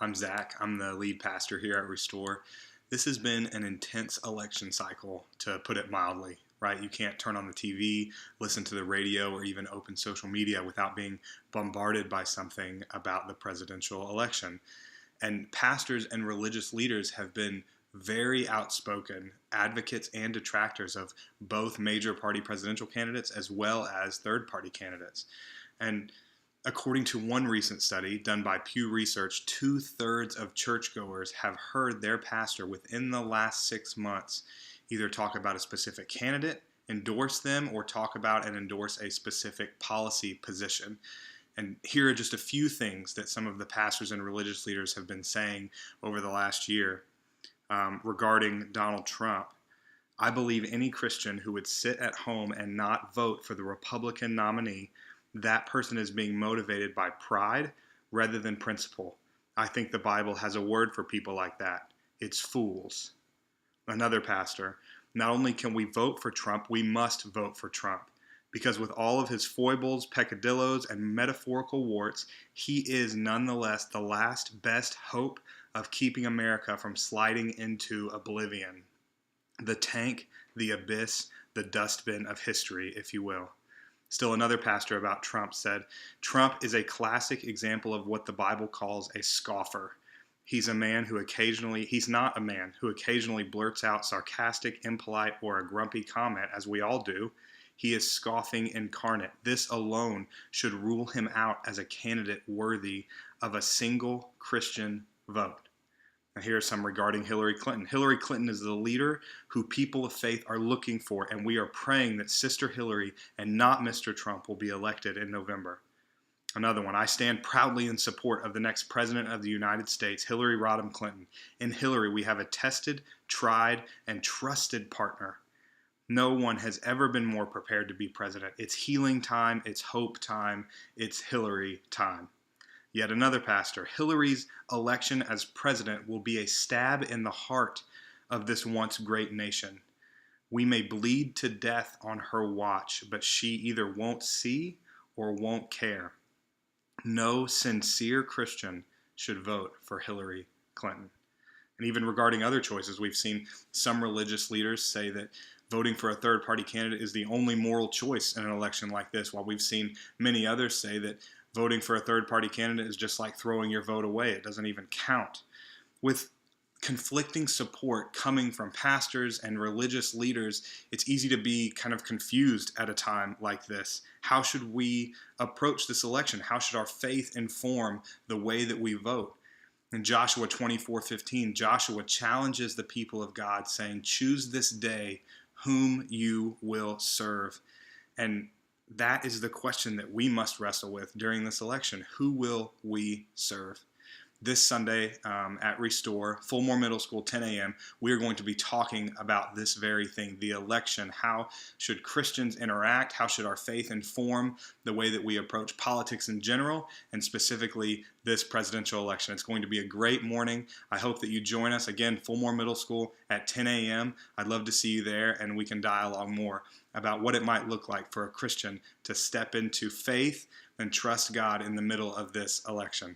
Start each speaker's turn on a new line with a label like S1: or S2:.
S1: I'm Zach. I'm the lead pastor here at Restore. This has been an intense election cycle, to put it mildly, right? You can't turn on the TV, listen to the radio, or even open social media without being bombarded by something about the presidential election. And pastors and religious leaders have been very outspoken advocates and detractors of both major party presidential candidates as well as third party candidates. And according to one recent study done by Pew Research, 2/3 of churchgoers have heard their pastor within the last 6 months either talk about a specific candidate, endorse them, or talk about and endorse a specific policy position. And here are just a few things that some of the pastors and religious leaders have been saying over the last year regarding Donald Trump. I believe any Christian who would sit at home and not vote for the Republican nominee, that person is being motivated by pride rather than principle. I think the Bible has a word for people like that. It's fools. Another pastor, not only can we vote for Trump, we must vote for Trump. Because with all of his foibles, peccadillos, and metaphorical warts, he is nonetheless the last best hope of keeping America from sliding into oblivion. The tank, the abyss, the dustbin of history, if you will. Still another pastor about Trump said, Trump is a classic example of what the Bible calls a scoffer. He's not a man who occasionally blurts out sarcastic, impolite, or a grumpy comment, as we all do. He is scoffing incarnate. This alone should rule him out as a candidate worthy of a single Christian vote. Now, here are some regarding Hillary Clinton. Hillary Clinton is the leader who people of faith are looking for, and we are praying that Sister Hillary and not Mr. Trump will be elected in November. Another one, I stand proudly in support of the next president of the United States, Hillary Rodham Clinton. In Hillary, we have a tested, tried, and trusted partner. No one has ever been more prepared to be president. It's healing time, it's hope time, it's Hillary time. Yet another pastor, Hillary's election as president will be a stab in the heart of this once great nation. We may bleed to death on her watch, but she either won't see or won't care. No sincere Christian should vote for Hillary Clinton. And even regarding other choices, we've seen some religious leaders say that voting for a third-party candidate is the only moral choice in an election like this, while we've seen many others say that voting for a third-party candidate is just like throwing your vote away. It doesn't even count. With conflicting support coming from pastors and religious leaders, it's easy to be kind of confused at a time like this. How should we approach this election? How should our faith inform the way that we vote? In Joshua 24:15, Joshua challenges the people of God, saying, choose this day whom you will serve. And that is the question that we must wrestle with during this election. Who will we serve? This Sunday at Restore, Fulmore Middle School, 10 a.m., we are going to be talking about this very thing, the election. How should Christians interact? How should our faith inform the way that we approach politics in general, and specifically this presidential election? It's going to be a great morning. I hope that you join us. Again, Fulmore Middle School at 10 a.m. I'd love to see you there, and we can dialogue more about what it might look like for a Christian to step into faith and trust God in the middle of this election.